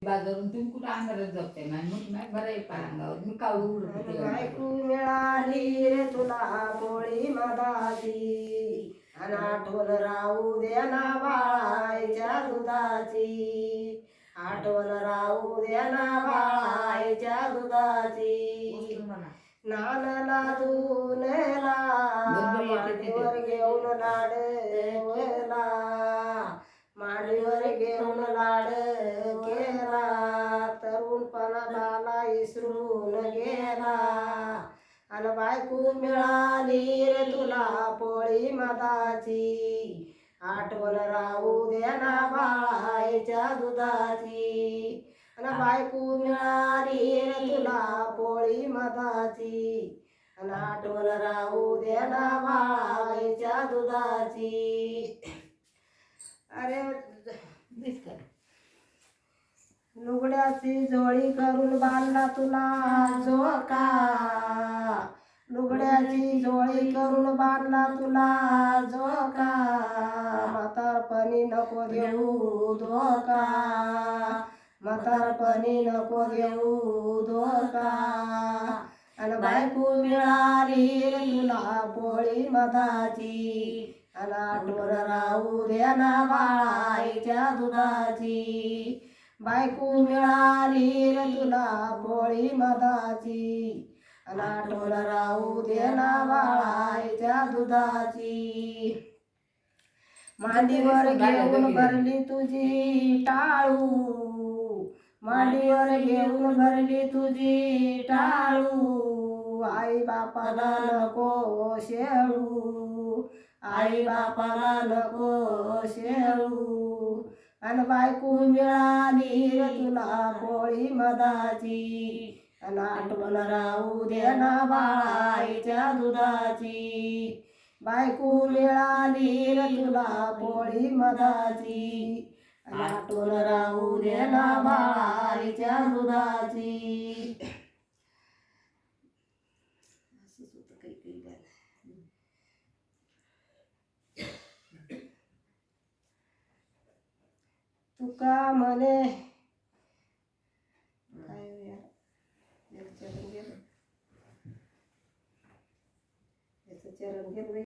बाजारून तुम्ही कुठं अंधारात जगते नाही मग नाही बरं आहे पारांगावर मी कावळू उडते बायको मिळाली रे तुला पोळी मदाची आणि आठवण राहू दे ना बाळाच्या दुधाची आठवण राहू दे ना बाळाच्या दुधाची नानाला धुनेला मांडीवर घेऊन लाडला मांडीवर घेऊन लाड केला तरुणपणाला इसरून गेला आणि बायको मिळाली रे तुला पोळी मदाची आठवण राहू दे ना बाळाच्या दुधाची आणि बायको मिळाली रे तुला पोळी मदाची आणि आठवण राहू दे ना बाळाच्या दुधाची. अरे लुगड्याची जोडी करून बांधला तुला झोका लुगड्याची जोडी करून बांधला तुला झोका म्हातारपणी नको देऊ धोका म्हातारपणी नको देऊ धोका आणि बायको मिळाली रे तुला पोळी मदाची आणि आठवण राहू दे ना बाळाच्या दुधाची बायको मिळाली रे तुला पोळी मदाची आणि आठवण राहू दे ना बाळाच्या दुधाची. मांडीवर घेऊन भरली तुझी टाळू मांडीवर घेऊन भरली तुझी टाळू आई बापाला नको शेळू आई बापाला नको शेळू आणि बायको मिळाली रे तुला पोळी मदाची आणि आठवण राहू दे ना बाळाच्या दुधाची बायको मिळाली रे तुला पोळी मदाची आणि आठवण राहू दे ना बाळाच्या दुधाची. असंच होतं काही काही गाणं. तुका म्हणे काय याचं चरण गेलं